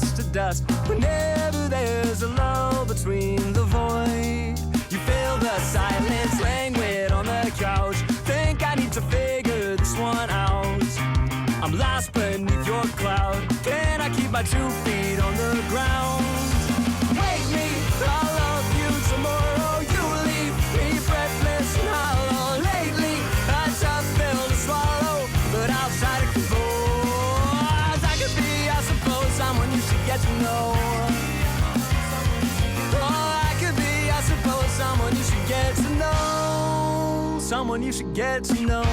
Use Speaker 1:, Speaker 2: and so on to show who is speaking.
Speaker 1: gets to dust. Whenever there's a lull between the void, you feel the silence languid on the couch. Think I need to figure this one out. I'm lost beneath your cloud. Can I keep my 2 feet on the ground? Wake me, I'll love you tomorrow. You leave me breathless and hollow. Lately, a tough pill to swallow, but I'll try to compose. I could be, I suppose, someone you should get to know. Oh, I could be, I suppose, someone you should get to know. Someone you should get to know.